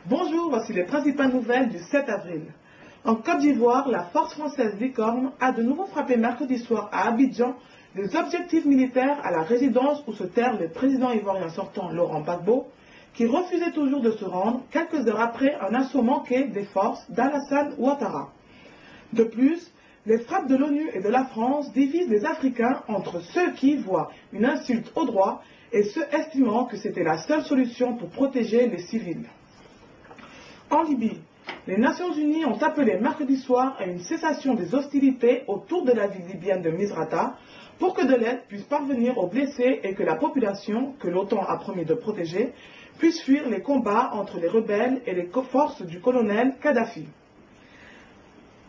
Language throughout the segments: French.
Bonjour, voici les principales nouvelles du 7 avril. En Côte d'Ivoire, la force française Licorne a de nouveau frappé mercredi soir à Abidjan des objectifs militaires à la résidence où se terre le président ivoirien sortant Laurent Gbagbo, qui refusait toujours de se rendre quelques heures après un assaut manqué des forces d'Alassane Ouattara. De plus, les frappes de l'ONU et de la France divisent les Africains entre ceux qui voient une insulte au droit et ceux estimant que c'était la seule solution pour protéger les civils. En Libye, les Nations Unies ont appelé mercredi soir à une cessation des hostilités autour de la ville libyenne de Misrata pour que de l'aide puisse parvenir aux blessés et que la population, que l'OTAN a promis de protéger, puisse fuir les combats entre les rebelles et les forces du colonel Kadhafi.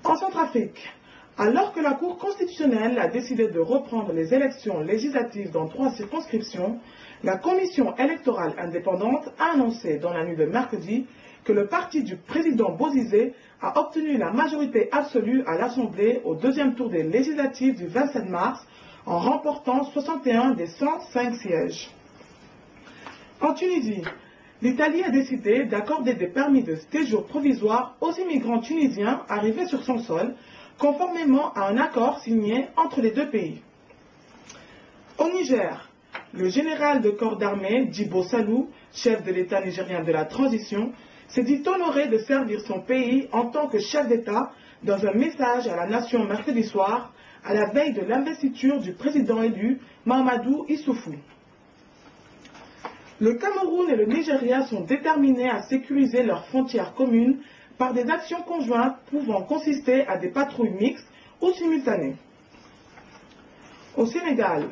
En Centrafrique, alors que la Cour constitutionnelle a décidé de reprendre les élections législatives dans 3 circonscriptions, la Commission électorale indépendante a annoncé dans la nuit de mercredi que le parti du président Bozizé a obtenu la majorité absolue à l'Assemblée au 2e tour des législatives du 27 mars en remportant 61 des 105 sièges. En Tunisie, l'Italie a décidé d'accorder des permis de séjour provisoires aux immigrants tunisiens arrivés sur son sol, conformément à un accord signé entre les 2 pays. Au Niger, le général de corps d'armée Djibo Salou, chef de l'État nigérien de la transition, s'est dit honoré de servir son pays en tant que chef d'État dans un message à la nation mercredi soir, à la veille de l'investiture du président élu Mahamadou Issoufou. Le Cameroun et le Nigeria sont déterminés à sécuriser leurs frontières communes par des actions conjointes pouvant consister à des patrouilles mixtes ou simultanées. Au Sénégal,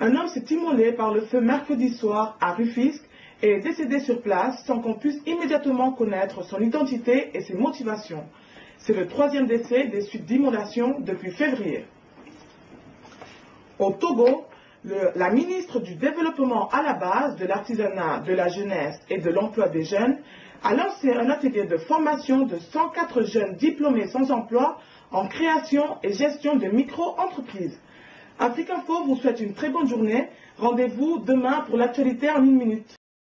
un homme s'est immolé par le feu mercredi soir à Rufisque et est décédé sur place sans qu'on puisse immédiatement connaître son identité et ses motivations. C'est le 3e décès des suites d'immolation depuis février. Au Togo, la ministre du Développement à la base, de l'artisanat, de la jeunesse et de l'emploi des jeunes a lancé un atelier de formation de 104 jeunes diplômés sans emploi en création et gestion de micro-entreprises. Afrique Info vous souhaite une très bonne journée. Rendez-vous demain pour l'actualité en 1 minute.